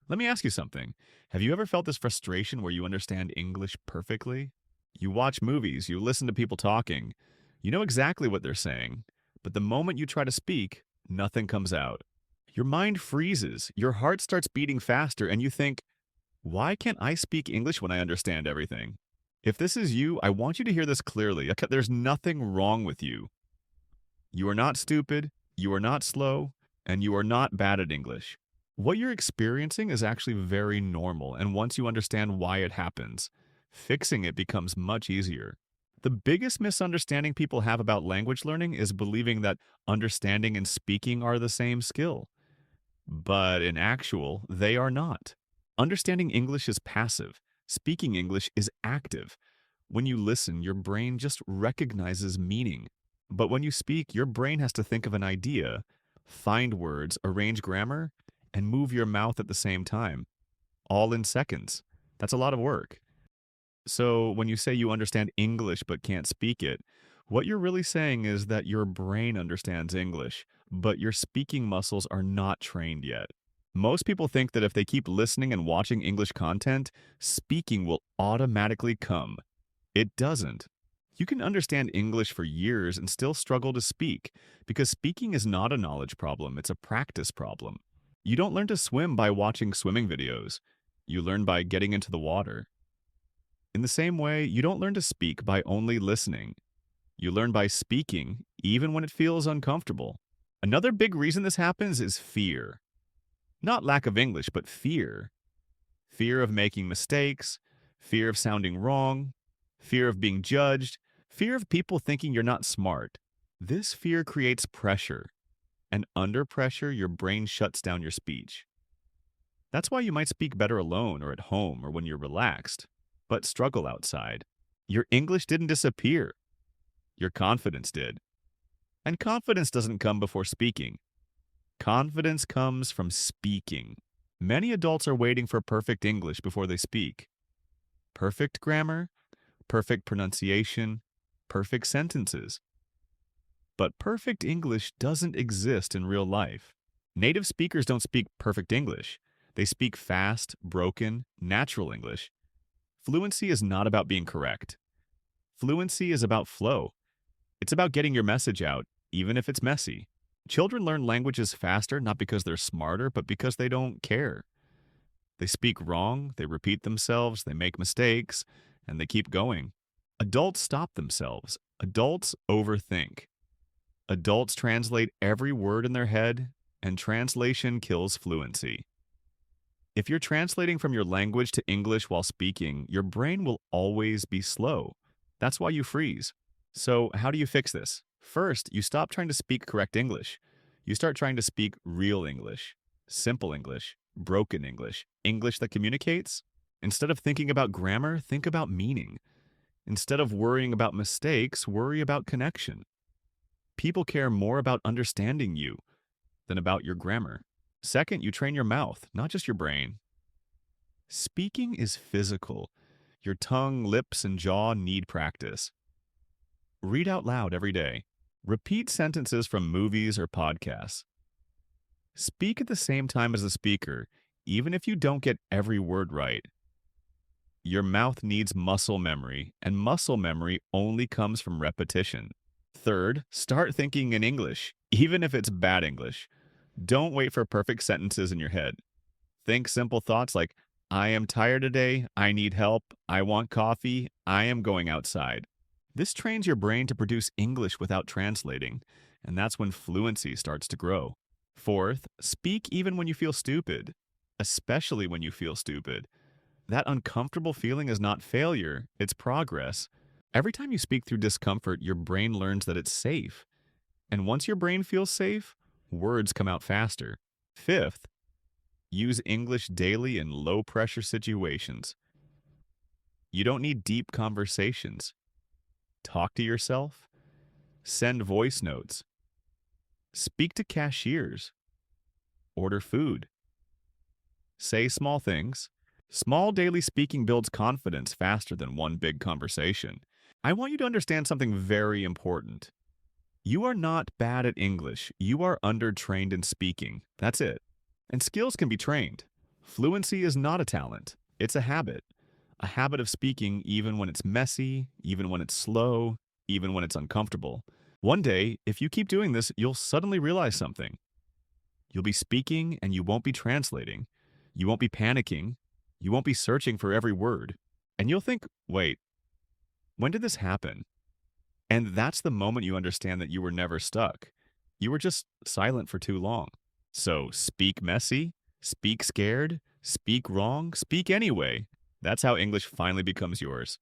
Let me ask you something. Have you ever felt this frustration where you understand English perfectly? You watch movies, you listen to people talking, you know exactly what they're saying, but the moment you try to speak, nothing comes out. Your mind freezes, your heart starts beating faster, and you think, why can't I speak English when I understand everything? If this is you, I want you to hear this clearly. Okay, there's nothing wrong with you. You are not stupid, you are not slow, and you are not bad at English. What you're experiencing is actually very normal, and once you understand why it happens, fixing it becomes much easier. The biggest misunderstanding people have about language learning is believing that understanding and speaking are the same skill. But in actual, they are not. Understanding English is passive. Speaking English is active. When you listen, your brain just recognizes meaning. But when you speak, your brain has to think of an idea, find words, arrange grammar, and move your mouth at the same time, all in seconds. That's a lot of work. So when you say you understand English but can't speak it, what you're really saying is that your brain understands English, but your speaking muscles are not trained yet. Most people think that if they keep listening and watching English content, speaking will automatically come. It doesn't. You can understand English for years and still struggle to speak because speaking is not a knowledge problem, it's a practice problem. You don't learn to swim by watching swimming videos. You learn by getting into the water. In the same way, you don't learn to speak by only listening. You learn by speaking, even when it feels uncomfortable. Another big reason this happens is fear. Not lack of English, but fear. Fear of making mistakes, fear of sounding wrong, fear of being judged, fear of people thinking you're not smart. This fear creates pressure, and under pressure, your brain shuts down your speech. That's why you might speak better alone or at home or when you're relaxed, but struggle outside. Your English didn't disappear, your confidence did. And confidence doesn't come before speaking. Confidence comes from speaking. Many adults are waiting for perfect English before they speak. Perfect grammar, perfect pronunciation, perfect sentences. But perfect English doesn't exist in real life. Native speakers don't speak perfect English. They speak fast, broken, natural English. Fluency is not about being correct. Fluency is about flow. It's about getting your message out, even if it's messy. Children learn languages faster not because they're smarter, but because they don't care. They speak wrong, they repeat themselves, they make mistakes, and they keep going. Adults stop themselves. Adults overthink. Adults translate every word in their head, and translation kills fluency. If you're translating from your language to English while speaking, your brain will always be slow. That's why you freeze. So, how do you fix this? First, you stop trying to speak correct English. You start trying to speak real English, simple English, broken English, English that communicates. Instead of thinking about grammar, think about meaning. Instead of worrying about mistakes, worry about connection. People care more about understanding you than about your grammar. Second, you train your mouth, not just your brain. Speaking is physical. Your tongue, lips, and jaw need practice. Read out loud every day. Repeat sentences from movies or podcasts. Speak at the same time as the speaker, even if you don't get every word right. Your mouth needs muscle memory, and muscle memory only comes from repetition. Third, start thinking in English, even if it's bad English. Don't wait for perfect sentences in your head. Think simple thoughts like, I am tired today, I need help, I want coffee, I am going outside. This trains your brain to produce English without translating, and that's when fluency starts to grow. Fourth, speak even when you feel stupid, especially when you feel stupid. That uncomfortable feeling is not failure, it's progress. Every time you speak through discomfort, your brain learns that it's safe. And once your brain feels safe, words come out faster. Fifth, use English daily in low pressure situations. You don't need deep conversations. Talk to yourself. Send voice notes. Speak to cashiers. Order food. Say small things. Small daily speaking builds confidence faster than one big conversation. I want you to understand something very important. You are not bad at English. You are undertrained in speaking. That's it. And skills can be trained. Fluency is not a talent, it's a habit of speaking even when it's messy, even when it's slow, even when it's uncomfortable. One day, if you keep doing this, you'll suddenly realize something. You'll be speaking and you won't be translating. You won't be panicking. You won't be searching for every word. And you'll think, wait, when did this happen? And that's the moment you understand that you were never stuck. You were just silent for too long. So speak messy, speak scared, speak wrong, speak anyway. That's how English finally becomes yours.